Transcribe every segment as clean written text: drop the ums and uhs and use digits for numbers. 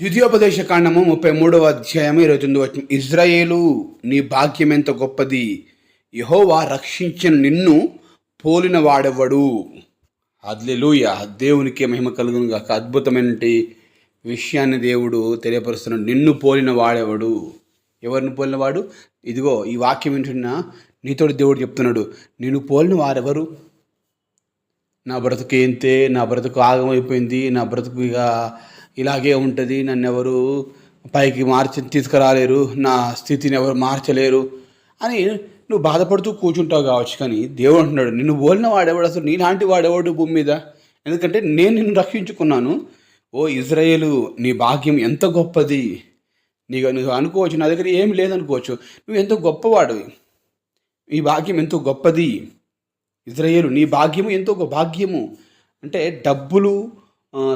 ద్వితీయోపదేశ కాండము 33వ అధ్యాయము 29వ వచనం. ఇజ్రాయేలు నీ భాగ్యం ఎంత గొప్పది, యెహోవా రక్షించిన నిన్ను పోలిన వాడెవడు. హల్లెలూయా, దేవునికి మహిమ కలుగును గాక. అద్భుతమైన విషయాన్ని దేవుడు తెలియపరుస్తున్నాడు. నిన్ను పోలిన వాడెవడు. ఎవరిని పోలినవాడు? ఇదిగో ఈ వాక్యం వింటున్నా నీతోటి దేవుడు చెప్తున్నాడు, నిన్ను పోలిన వారెవరు? నా బ్రతుకు ఏంతే, నా బ్రతుకు ఆగమైపోయింది, నా బ్రతుకు ఇలాగే ఉంటుంది, నన్ను ఎవరు పైకి తీసుకురాలేరు, నా స్థితిని ఎవరు మార్చలేరు అని నువ్వు బాధపడుతూ కూర్చుంటావు కావచ్చు. కానీ దేవుడు అంటున్నాడు, నిన్ను పోలిన వాడేవాడు, అసలు నీలాంటి వాడేవాడు భూమి మీద. ఎందుకంటే నేను నిన్ను రక్షించుకున్నాను. ఓ ఇజ్రాయేలు, నీ భాగ్యం ఎంత గొప్పది. నువ్వు అనుకోవచ్చు నా దగ్గర ఏమి లేదనుకోవచ్చు, నువ్వు ఎంతో గొప్పవాడివి. ఈ భాగ్యం ఎంతో గొప్పది. ఇజ్రాయేలు నీ భాగ్యము ఎంతో భాగ్యము. అంటే డబ్బులు,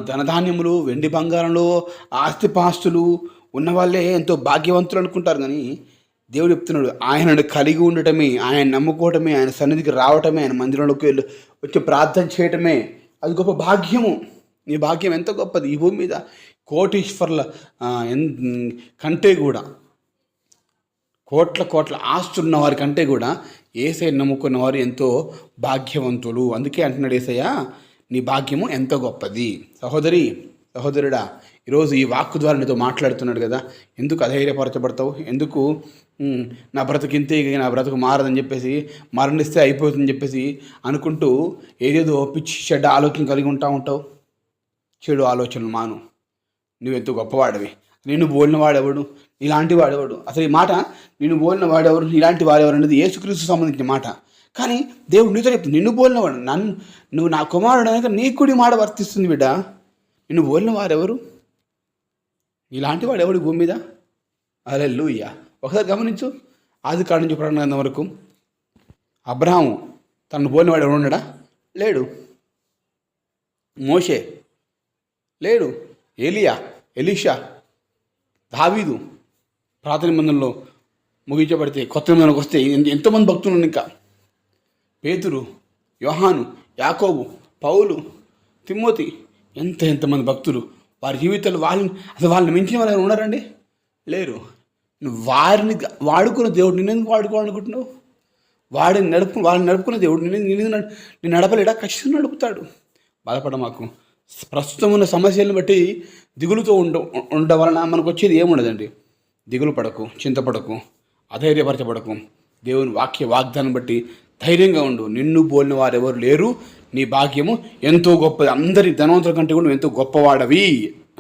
ధనధాన్యములు, వెండి బంగారంలో ఆస్తిపాస్తులు ఉన్నవాళ్ళే ఎంతో భాగ్యవంతులు అనుకుంటారు. కానీ దేవుడు చెప్తున్నాడు, ఆయనను కలిగి ఉండటమే, ఆయన నమ్ముకోవటమే, ఆయన సన్నిధికి రావటమే, ఆయన మందిరంలోకి వచ్చి ప్రార్థన చేయటమే అది గొప్ప భాగ్యము. నీ భాగ్యం ఎంత గొప్పది. ఈ భూమి మీద కోటీశ్వర్ల కంటే కూడా, కోట్ల ఆస్తున్న వారి కంటే కూడా యేసయ్య నమ్ముకున్న వారు ఎంతో భాగ్యవంతులు. అందుకే అంటున్నాడు యేసయ్య, నీ భాగ్యము ఎంతో గొప్పది. సహోదరుడా, ఈరోజు ఈ వాక్కు ద్వారా నీతో మాట్లాడుతున్నాడు కదా. ఎందుకు అధైర్యపరచబడతావు? ఎందుకు నా బ్రతుకు ఇంతే, నా బ్రతుకు మారదని చెప్పేసి, మరణిస్తే అయిపోతుందని చెప్పేసి అనుకుంటూ ఏదేదో పిచ్చి చెడ్డ ఆలోచన కలిగి ఉంటావు. చెడు ఆలోచనలు మాను. నువ్వెంతో గొప్పవాడివి. నిన్ను పోలిన వాడెవడు, ఇలాంటి వాడెవడు. అసలు ఈ మాట నిన్ను పోలిన వాడెవరు, ఇలాంటి వాడెవరు అనేది యేసుక్రీస్తు సంబంధించిన మాట. కానీ దేవుడు నీతో చెప్తుంది, నిన్ను పోలినవాడు, నువ్వు నా కుమారుడు అనక నీ కుడి మాట వర్తిస్తుంది బిడ్డ. నిన్ను పోలిన వారెవరు, ఇలాంటి వాడు ఎవడు భూమి మీద? హల్లెలూయా. ఒకసారి గమనించు, ఆది కాడ నుంచి ప్రకటన గ్రంథం వరకు అబ్రహాము తనను పోలినవాడు ఎవడు ఉన్నాడా? లేడు. మోషే లేడు. ఎలీషా, దావీదు ప్రార్థన నిబంధనలో ముగించబడితే కొత్త నిబంధనకు వస్తే ఎంతోమంది భక్తులు. ఇంకా పేతురు, యోహాను, యాకోబు, పౌలు, తిమోతి, ఎంతమంది భక్తులు. వారి జీవితాలు వాళ్ళని మించిన వాళ్ళు ఉన్నారండి? లేరు. వారిని వాడుకున్న దేవుడు నిన్నెందుకు వాడుకోవాలనుకుంటున్నావు? వాళ్ళని నడుపుకున్న దేవుడు నిన్ను నడపలేడా? ఖచ్చితంగా నడుపుతాడు. బాధపడ మాకు. ప్రస్తుతం ఉన్న సమస్యలను బట్టి దిగులుతో ఉండడం వలన మనకు వచ్చేది ఏముండదండి. దిగులు పడకు, చింతపడకు, అధైర్యపరచబడకు. దేవుని వాగ్దానం బట్టి ధైర్యంగా ఉండు. నిన్ను పోలిన వారు ఎవరు లేరు. నీ భాగ్యము ఎంతో గొప్పది. అందరి ధనవంతుల కంటే కూడా నువ్వు ఎంతో గొప్పవాడవి.